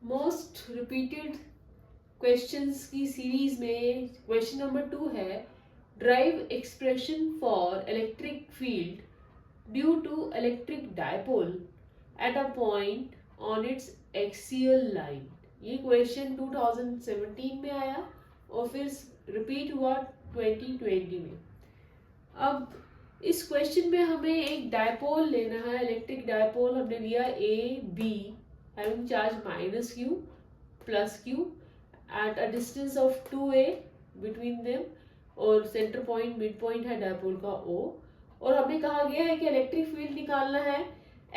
Most repeated questions की series में question number 2 है, drive expression for electric field due to electric dipole at a point on its axial line. ये question 2017 में आया और फिर रिपीट हुआ 2020 में। अब इस क्वेश्चन में हमें एक डायपोल लेना है, इलेक्ट्रिक डायपोल हमने लिया A B having charge minus q plus q at a distance of 2a between them और सेंटर पॉइंट मिड पॉइंट है डायपोल का O। और हमें कहा गया है कि इलेक्ट्रिक फील्ड निकालना है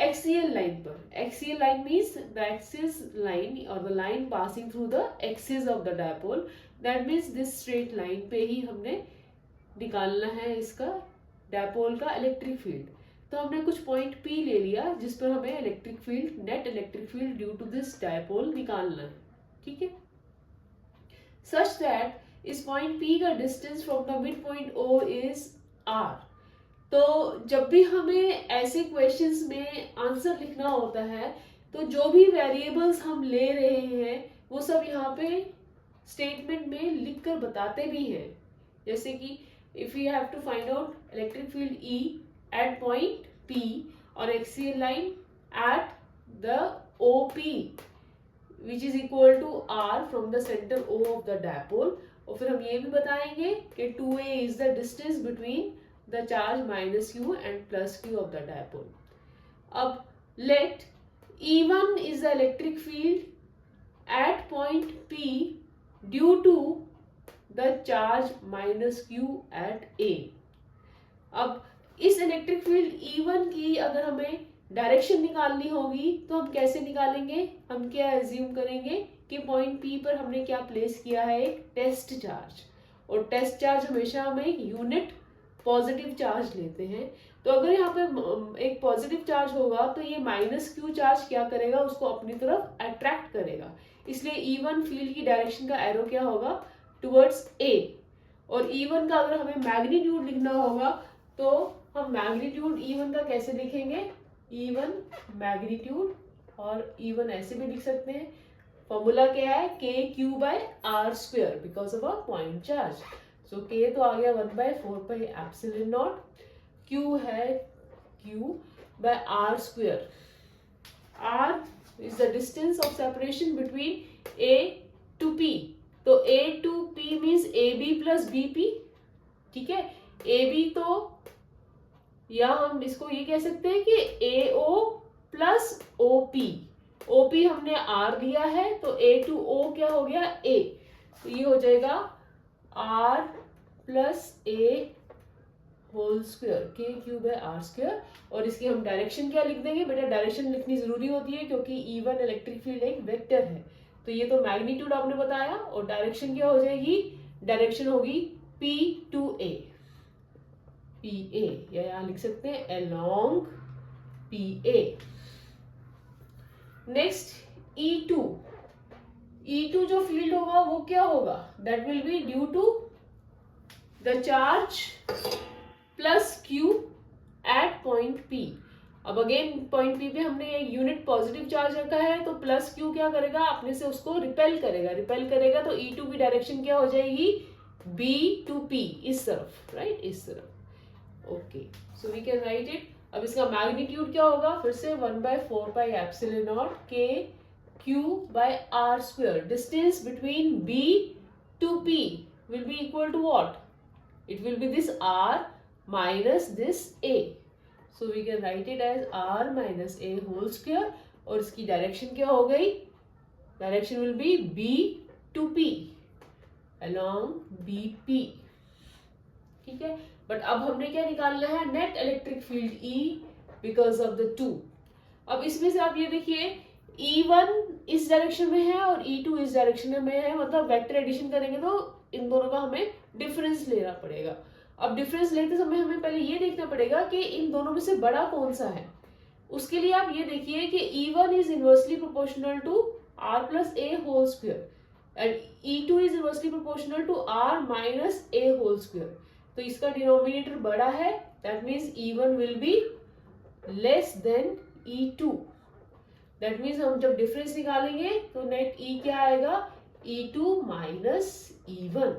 एक्सियल लाइन पर। Axial line means the axis line और the line passing through the axis of the dipole, that means this straight line पे ही हमने निकालना है इसका डायपोल का इलेक्ट्रिक फील्ड। तो हमने कुछ पॉइंट P ले लिया जिस पर हमें electric field, net electric field due to this dipole निकालना है, ठीक है। सच दैट इस पॉइंट P का distance from the mid point O is R। तो जब भी हमें ऐसे क्वेश्चंस में आंसर लिखना होता है तो जो भी वेरिएबल्स हम ले रहे हैं वो सब यहाँ पे स्टेटमेंट में लिख कर बताते भी हैं। जैसे कि if you have to find out electric field E at point P or axial line at the OP which is equal to R from the center O of the dipole। और फिर हम ये भी बताएंगे कि 2a is the distance between the charge minus q and plus q of the dipole। अब let E1 is the electric field at point P due to the charge minus q at A। अब इस electric field E1 की अगर हमें direction निकालनी होगी तो हम कैसे निकालेंगे? हम क्या एज्यूम करेंगे कि पॉइंट P पर हमने क्या प्लेस किया है, एक टेस्ट चार्ज। और टेस्ट चार्ज हमेशा हम एक यूनिट पॉजिटिव चार्ज लेते हैं। तो अगर यहाँ पे एक पॉजिटिव चार्ज होगा तो ये माइनस क्यू चार्ज क्या करेगा, उसको अपनी तरफ अट्रैक्ट करेगा। इसलिए E1 फील्ड की डायरेक्शन का एरो क्या होगा, टुवर्ड्स A। और E1 का अगर हमें मैग्नीट्यूड लिखना होगा तो हम मैग्नीट्यूड E1 का कैसे लिखेंगे, E1 मैग्नीट्यूड, और E1 ऐसे भी लिख सकते हैं। फॉर्मूला क्या है, KQ/R² because of a point charge. So K तो आ गया 1/4πε0, Q है Q/R²। R is the distance of separation between A to P। तो A to P means AB plus BP, ठीक है। AB तो या हम इसको ये कह सकते हैं कि AO प्लस OP। OP हमने R दिया है तो A to O क्या हो गया, A। तो ये हो जाएगा R plus A whole square, KQ/R²। और इसकी हम डायरेक्शन क्या लिख देंगे, बेटा डायरेक्शन लिखनी जरूरी होती है क्योंकि E1 इलेक्ट्रिक फील्ड एक वेक्टर है। तो ये तो मैग्नीट्यूड आपने बताया, और डायरेक्शन क्या हो जाएगी, डायरेक्शन होगी P to A, PA, या यहां लिख सकते हैं along PA। Next E2। E2 जो फील्ड होगा वो क्या होगा, that will be due to the charge plus Q at point P। अब अगेन पॉइंट P पे हमने एक यूनिट पॉजिटिव चार्ज रखा है तो प्लस Q क्या करेगा, अपने से उसको रिपेल करेगा। तो E2 की डायरेक्शन क्या हो जाएगी, B to P, इस तरफ, राइट, इस तरफ। Okay, so we can write it. अब इसका मैग्नीट्यूड क्या होगा, फिर से 1/4πε0 KQ/R²। Distance between B to P will be equal to what? It will be this R minus this A। So we can write it as R minus A whole square। और इसकी direction क्या हो गई, direction will be B to P along BP, ठीक है। But अब हमने क्या निकालना है, net electric field E because of the 2। अब इसमें से आप ये देखिए E1 इस डायरेक्शन में है और E2 इस डायरेक्शन में है, मतलब वेक्टर एडिशन करेंगे तो इन दोनों का हमें डिफरेंस लेना पड़ेगा। अब डिफरेंस लेते समय हमें पहले ये देखना पड़ेगा कि इन दोनों में से बड़ा कौन सा है। उसके लिए आप ये देखिए कि E1 is inversely proportional to R plus A whole square and E2 is inversely proportional to R minus A whole square. तो इसका डिनोमिनेटर बड़ा है, that means E1 will be less than E2। That means हम जब difference निकालेंगे तो net ई क्या आएगा, E2 minus E1.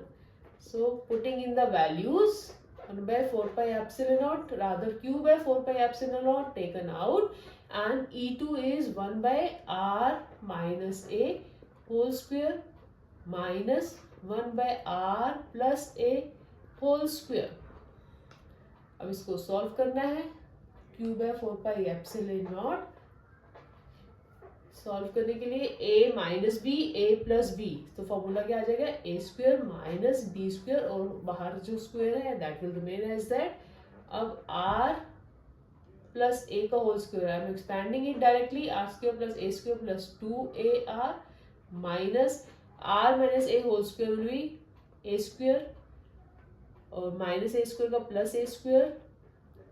So putting in the values, 1 by 4 pi epsilon naught, rather Q by 4 pi epsilon naught taken out, and E2 is 1 by R minus A whole square minus 1 by R plus A whole square. अब इसको solve करना है. Q by 4 pi epsilon naught solve करने के लिए a minus B A plus B, तो formula क्या आ जाएगा, A square minus B square, और बाहर जो स्क्वायर है that will remain as that. अब r प्लस ए का whole square, I am expanding it directly, R square plus A square plus 2ar minus r minus A whole square will be A square, और minus ए square का plus ए square,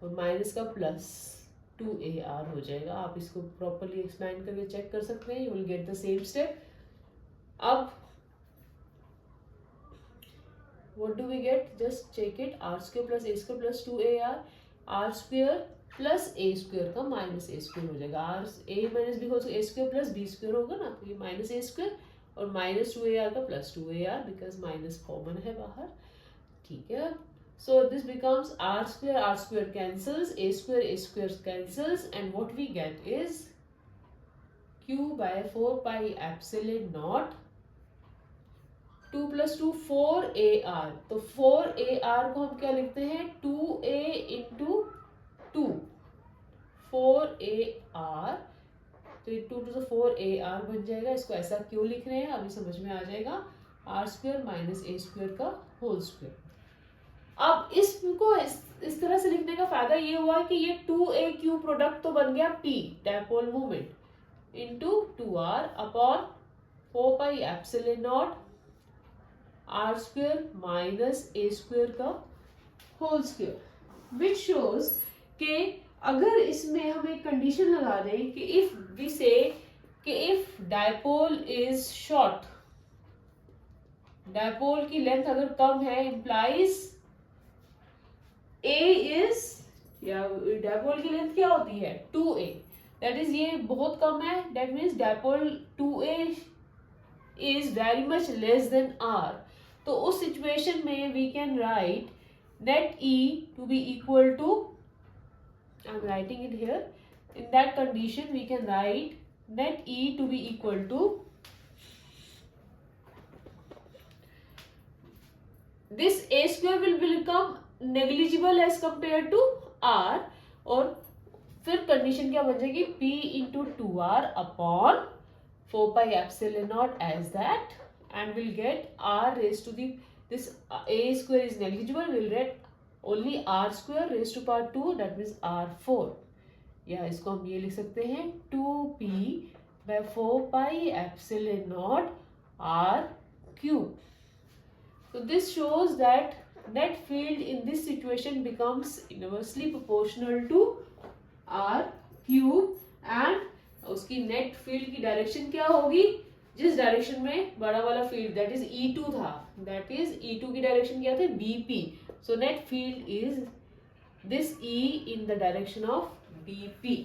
और minus का plus 2ar हो जाएगा. आप इसको properly expand करके check कर सकते हैं, you will get the same step. अब what do we get, just check it, r square plus A square plus 2ar, r square plus A square का माइनस ए स्क्वायर हो जाएगा, आर ए माइनस बी होगा a square plus b square होगा ना, तो ये minus ए square और minus 2ar का plus 2ar, because minus common है बाहर. ठीक है, so this becomes r square cancels, a square cancels, and what we get is q by 4 pi epsilon naught 2 plus 2 4ar. तो 4ar को हम क्या लिखते हैं, 2a into 2 4ar, तो ये 2 to the 4ar बन जाएगा. इसको ऐसा क्यों लिख रहे हैं अभी समझ में आ जाएगा, r square minus a square का होल स्क्वायर. अब इसको इस तरह से लिखने का फायदा ये हुआ कि ये 2aq प्रोडक्ट तो बन गया p dipole moment into 2r upon 4 pi epsilon not r square minus a square का होल स्क्वायर, विच शोज कि अगर इसमें हम एक कंडीशन लगा दें कि इफ वी से कि if dipole is short, dipole की लेंथ अगर कम है, इंप्लाइज A is, या डायपोल की लेंथ क्या होती है 2a, दैट इज ये बहुत कम है, that means dipole 2a is very much less than r. तो उस सिचुएशन में we can write net E to be equal to, I am writing it here, in that condition we can write net E to be equal to this a square will become negligible as compared to r, और फिर condition क्या बन जाएगी, p into 2r upon 4 pi epsilon naught as that, and we'll get r raised to the, this a square is negligible, we'll get only r square raised to power 2, that means r4. या इसको हम ये लिख सकते हैं 2p by 4 pi epsilon naught r cube. So this shows that net field in this situation becomes inversely proportional to r cube, and उसकी net field की direction क्या होगी, जिस डायरेक्शन में बड़ा वाला फील्ड दैट इज E2 था, that is E2 की डायरेक्शन क्या थे BP. So net field is this E in the direction of BP.